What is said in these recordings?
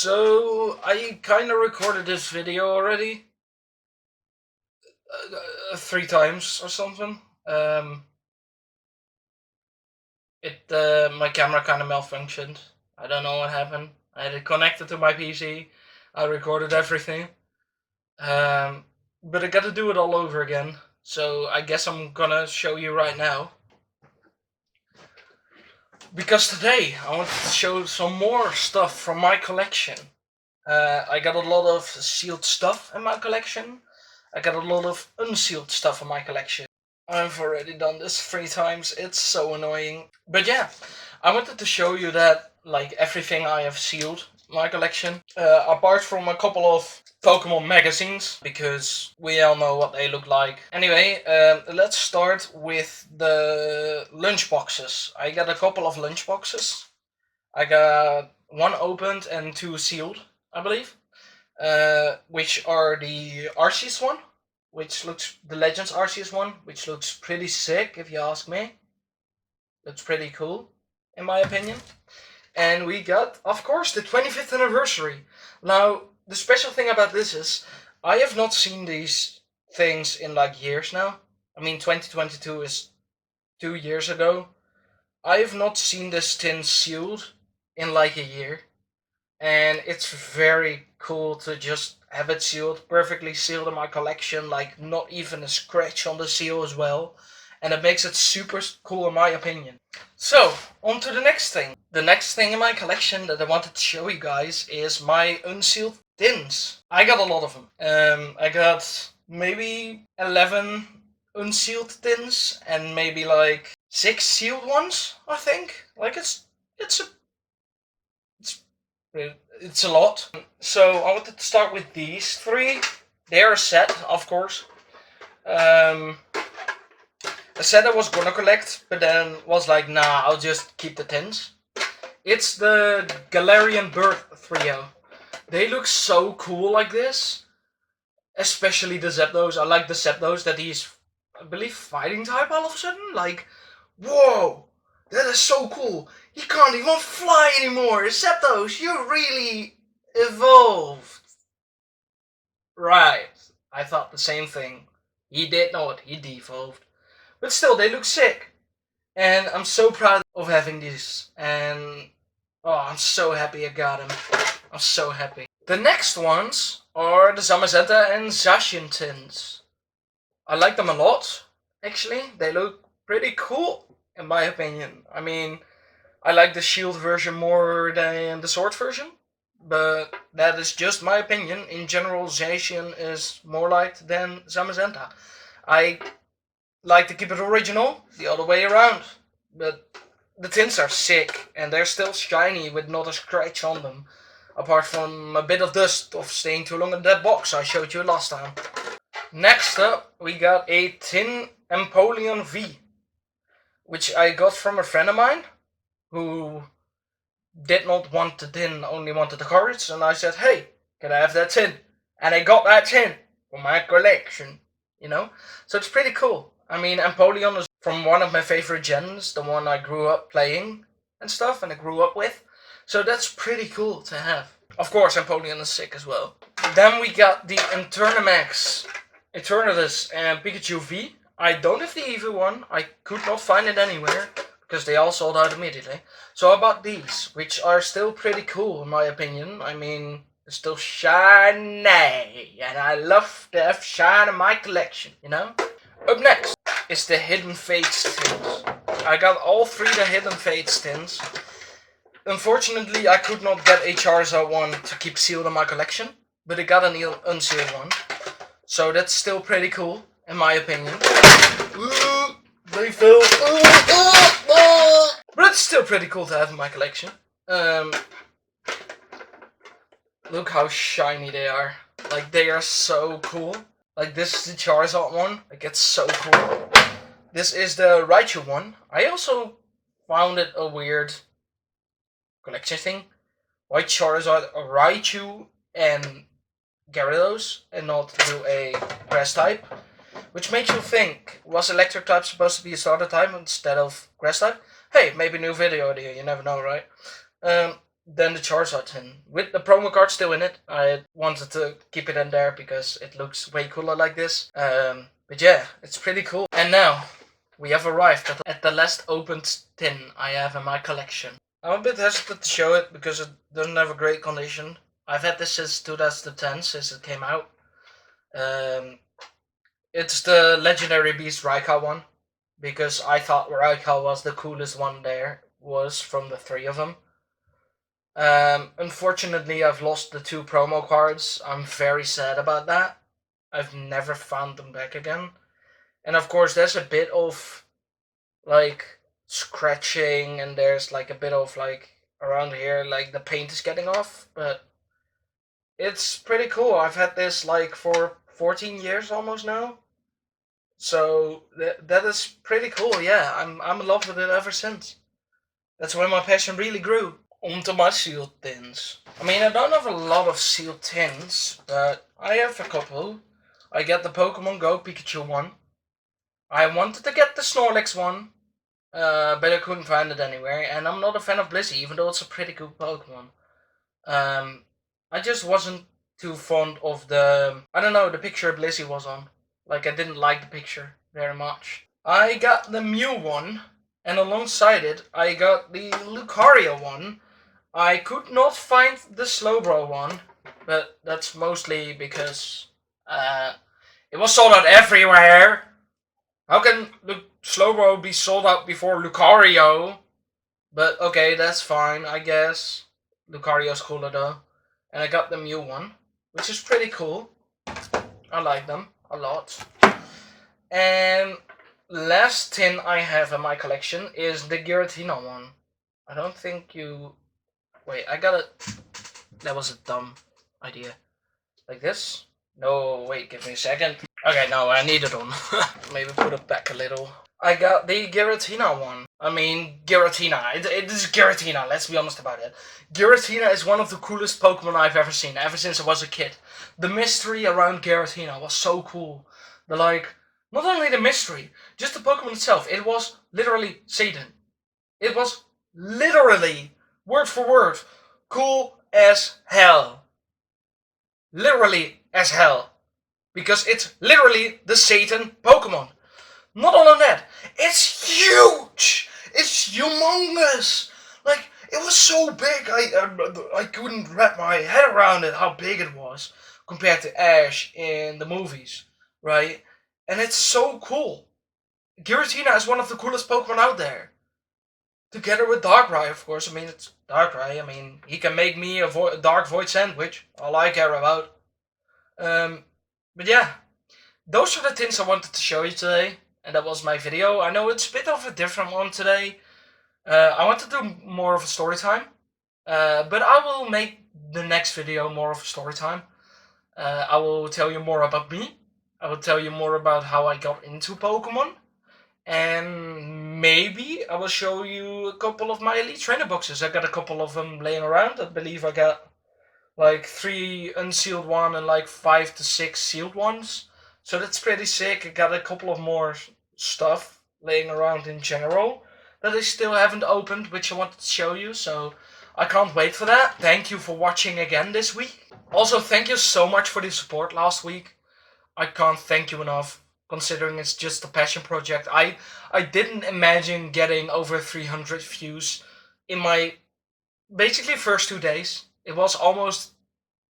So I kind of recorded this video already 3 times or something. My camera kind of malfunctioned. I don't know what happened. I had it connected to my PC. I recorded everything. But I got to do it all over again. So I guess I'm gonna show you right now. Because today I want to show some more stuff from my collection. I got a lot of sealed stuff in my collection. I got a lot of unsealed stuff in my collection. I've already done this 3 times, it's so annoying. But yeah, I wanted to show you that, like, everything I have sealed in my collection. Apart from a couple of Pokémon magazines, because we all know what they look like. Anyway, let's start with the lunchboxes. I got a couple of lunchboxes. I got one opened and 2 sealed, I believe. Which are the Arceus one, the Legends Arceus one, which looks pretty sick if you ask me. Looks pretty cool, in my opinion. And we got, of course, the 25th anniversary. Now, the special thing about this is, I have not seen these things in like years now. I mean, 2022 is 2 years ago. I have not seen this tin sealed in like a year. And it's very cool to just have it sealed, perfectly sealed in my collection, like not even a scratch on the seal as well. And it makes it super cool in my opinion. So, on to the next thing. The next thing in my collection that I wanted to show you guys is my unsealed tins. I got a lot of them. I got maybe 11 unsealed tins and maybe like 6 sealed ones, I think. Like it's a lot. So I wanted to start with these 3. They are a set, of course. A set I was gonna collect, but then was like, nah, I'll just keep the tins. It's the Galarian Bird Trio. They look so cool like this. Especially the Zapdos. I like the Zapdos that he's, I believe, fighting type all of a sudden. Like, whoa! That is so cool. He can't even fly anymore. Zapdos, you really evolved. Right. I thought the same thing. He did not. He devolved. But still, they look sick. And I'm so proud of having these. And oh, I'm so happy I got them. I'm so happy. The next ones are the Zamazenta and Zacian tins. I like them a lot. Actually, they look pretty cool. In my opinion. I mean, I like the shield version more than the sword version, but that is just my opinion. In general, Zacian is more liked than Zamazenta. I like to keep it original, the other way around, but the tints are sick, and they're still shiny with not a scratch on them, apart from a bit of dust of staying too long in that box I showed you last time. Next up, we got a tin Empoleon V, which I got from a friend of mine, who did not want the tin, only wanted the cards, and I said, hey, can I have that tin? And I got that tin for my collection, you know? So it's pretty cool. I mean, Empoleon is from one of my favorite gens, the one I grew up playing and stuff, and I grew up with. So that's pretty cool to have. Of course, Empoleon is sick as well. Then we got the Eternamax, Eternatus, and Pikachu V. I don't have the EV one, I could not find it anywhere, because they all sold out immediately. So I bought these, which are still pretty cool in my opinion. I mean, they're still shiny, and I love to have shine in my collection, you know? Up next is the Hidden Fates tins. I got all 3 the Hidden Fates tins. Unfortunately, I could not get a Charizard one to keep sealed in my collection, but I got an unsealed one. So that's still pretty cool, in my opinion. They fell. But it's still pretty cool to have in my collection. Look how shiny they are. Like, they are so cool. Like, this is the Charizard one. Like, it's so cool. This is the Raichu one. I also found it a weird collection thing. Why Charizard, Raichu, and Gyarados, and not do a grass type? Which makes you think, was electric type supposed to be a starter type instead of grass type? Hey, maybe new video idea, you never know, right? than the Charizard tin. With the promo card still in it, I wanted to keep it in there because it looks way cooler like this. But yeah, it's pretty cool. And now, we have arrived at the last opened tin I have in my collection. I'm a bit hesitant to show it because it doesn't have a great condition. I've had this since 2010, since it came out. It's the Legendary Beast Raikou one, because I thought Raikou was the coolest one there was from the three of them. Unfortunately, I've lost the two promo cards. I'm very sad about that. I've never found them back again. And of course, there's a bit of like scratching, and there's like a bit of like around here, like the paint is getting off, but it's pretty cool. I've had this like for 14 years almost now. So that is pretty cool. Yeah, I'm in love with it ever since. That's when my passion really grew. Onto my sealed tins. I mean, I don't have a lot of sealed tins, but I have a couple. I get the Pokemon Go Pikachu one. I wanted to get the Snorlax one, but I couldn't find it anywhere. And I'm not a fan of Blissey, even though it's a pretty cool Pokemon. I just wasn't too fond of I don't know, the picture Blissey was on. Like, I didn't like the picture very much. I got the Mew one, and alongside it, I got the Lucario one. I could not find the Slowbro one, but that's mostly because it was sold out everywhere. How can Slowbro be sold out before Lucario? But okay, that's fine, I guess. Lucario's cooler though. And I got the Mew one, which is pretty cool. I like them a lot. And last tin I have in my collection is the Giratina one. I don't think you... Wait, I got it. That was a dumb idea. Like this? No, wait, give me a second. Okay, no, I need it on. Maybe put it back a little. I got the Giratina one. I mean, Giratina. It is Giratina, let's be honest about it. Giratina is one of the coolest Pokemon I've ever seen, ever since I was a kid. The mystery around Giratina was so cool. Not only the mystery, just the Pokemon itself. It was literally Satan. It was literally, word for word, cool as hell. Literally as hell. Because it's literally the Satan Pokemon. Not only that, it's huge! It's humongous! Like, it was so big, I couldn't wrap my head around it, how big it was, compared to Ash in the movies, right? And it's so cool. Giratina is one of the coolest Pokemon out there. Together with Darkrai, of course. I mean, it's Darkrai. I mean, he can make me a Dark Void sandwich. All I care about. But yeah, those are the things I wanted to show you today. And that was my video. I know it's a bit of a different one today. I want to do more of a story time. But I will make the next video more of a story time. I will tell you more about me. I will tell you more about how I got into Pokemon. And maybe I will show you a couple of my Elite Trainer boxes. I got a couple of them laying around. I believe I got like 3 unsealed one and like 5 to 6 sealed ones. So that's pretty sick. I got a couple of more stuff laying around in general that I still haven't opened, which I wanted to show you. So I can't wait for that. Thank you for watching again this week. Also, thank you so much for the support last week. I can't thank you enough, considering it's just a passion project. I didn't imagine getting over 300 views in my basically first 2 days. It was almost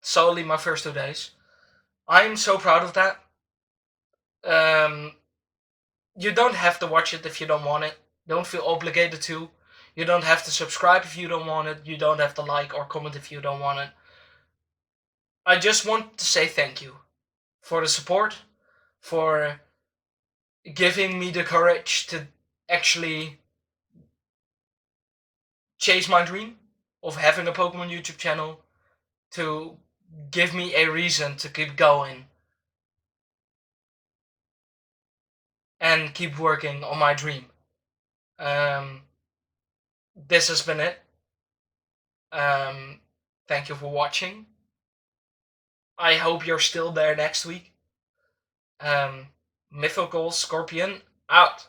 solely my first 2 days. I'm so proud of that. You don't have to watch it if you don't want it. Don't feel obligated to. You don't have to subscribe if you don't want it. You don't have to like or comment if you don't want it. I just want to say thank you for the support, for giving me the courage to actually chase my dream of having a Pokemon YouTube channel, to give me a reason to keep going and keep working on my dream. This has been it. Thank you for watching. I hope you're still there next week. Mythical Scorpion out.